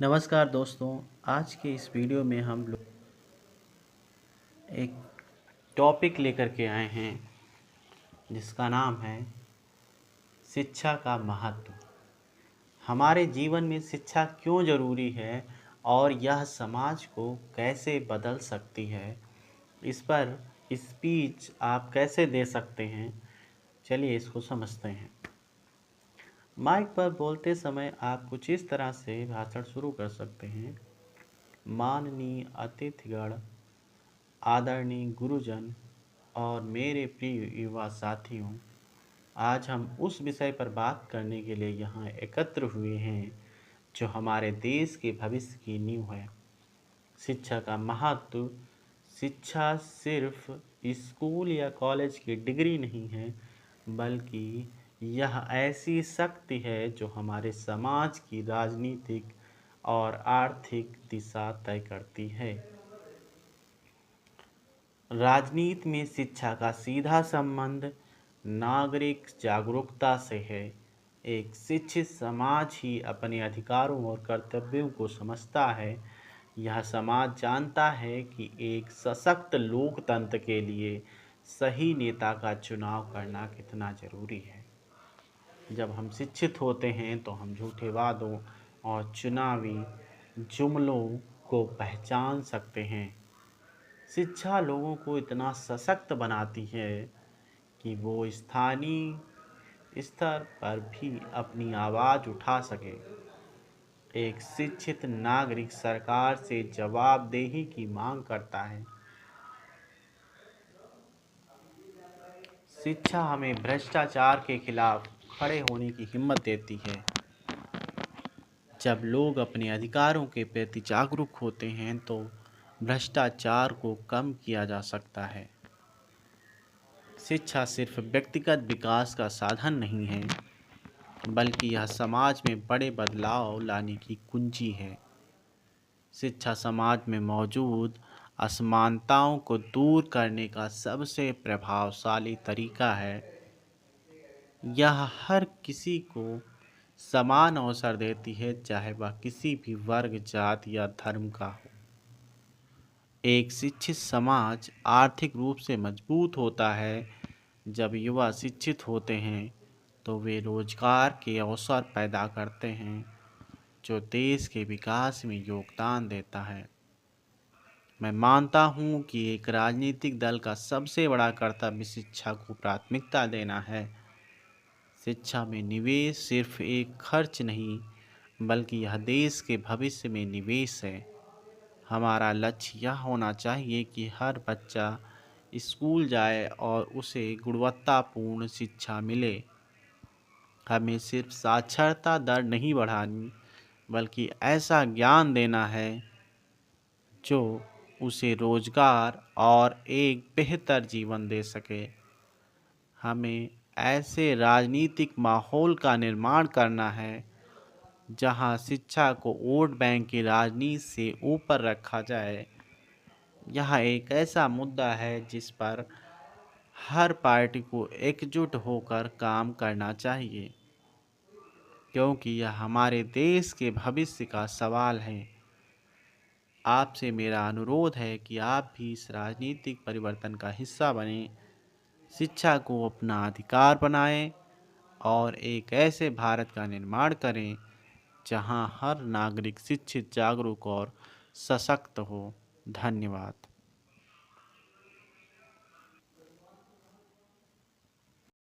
नमस्कार दोस्तों। आज के इस वीडियो में हम लोग एक टॉपिक लेकर के आए हैं जिसका नाम है शिक्षा का महत्व। हमारे जीवन में शिक्षा क्यों ज़रूरी है और यह समाज को कैसे बदल सकती है, इस पर स्पीच आप कैसे दे सकते हैं। चलिए इसको समझते हैं। माइक पर बोलते समय आप कुछ इस तरह से भाषण शुरू कर सकते हैं। माननीय अतिथिगण, आदरणीय गुरुजन और मेरे प्रिय युवा साथियों, आज हम उस विषय पर बात करने के लिए यहाँ एकत्र हुए हैं जो हमारे देश के भविष्य की नींव है, शिक्षा का महत्व। शिक्षा सिर्फ स्कूल या कॉलेज की डिग्री नहीं है, बल्कि यह ऐसी शक्ति है जो हमारे समाज की राजनीतिक और आर्थिक दिशा तय करती है। राजनीति में शिक्षा का सीधा संबंध नागरिक जागरूकता से है। एक शिक्षित समाज ही अपने अधिकारों और कर्तव्यों को समझता है। यह समाज जानता है कि एक सशक्त लोकतंत्र के लिए सही नेता का चुनाव करना कितना जरूरी है। जब हम शिक्षित होते हैं तो हम झूठे वादों और चुनावी जुमलों को पहचान सकते हैं। शिक्षा लोगों को इतना सशक्त बनाती है कि वो स्थानीय स्तर पर भी अपनी आवाज़ उठा सके। एक शिक्षित नागरिक सरकार से जवाबदेही की मांग करता है। शिक्षा हमें भ्रष्टाचार के खिलाफ खड़े होने की हिम्मत देती है। जब लोग अपने अधिकारों के प्रति जागरूक होते हैं तो भ्रष्टाचार को कम किया जा सकता है। शिक्षा सिर्फ व्यक्तिगत विकास का साधन नहीं है, बल्कि यह समाज में बड़े बदलाव लाने की कुंजी है। शिक्षा समाज में मौजूद असमानताओं को दूर करने का सबसे प्रभावशाली तरीका है। यह हर किसी को समान अवसर देती है, चाहे वह किसी भी वर्ग, जाति या धर्म का हो। एक शिक्षित समाज आर्थिक रूप से मजबूत होता है। जब युवा शिक्षित होते हैं तो वे रोजगार के अवसर पैदा करते हैं, जो देश के विकास में योगदान देता है। मैं मानता हूँ कि एक राजनीतिक दल का सबसे बड़ा कर्तव्य शिक्षा को प्राथमिकता देना है। शिक्षा में निवेश सिर्फ एक खर्च नहीं, बल्कि यह देश के भविष्य में निवेश है। हमारा लक्ष्य यह होना चाहिए कि हर बच्चा स्कूल जाए और उसे गुणवत्तापूर्ण शिक्षा मिले। हमें सिर्फ साक्षरता दर नहीं बढ़ानी, बल्कि ऐसा ज्ञान देना है जो उसे रोजगार और एक बेहतर जीवन दे सके। हमें ऐसे राजनीतिक माहौल का निर्माण करना है जहां शिक्षा को वोट बैंक की राजनीति से ऊपर रखा जाए। यह एक ऐसा मुद्दा है जिस पर हर पार्टी को एकजुट होकर काम करना चाहिए, क्योंकि यह हमारे देश के भविष्य का सवाल है। आपसे मेरा अनुरोध है कि आप भी इस राजनीतिक परिवर्तन का हिस्सा बनें, शिक्षा को अपना अधिकार बनाएं और एक ऐसे भारत का निर्माण करें जहां हर नागरिक शिक्षित, जागरूक और सशक्त हो। धन्यवाद।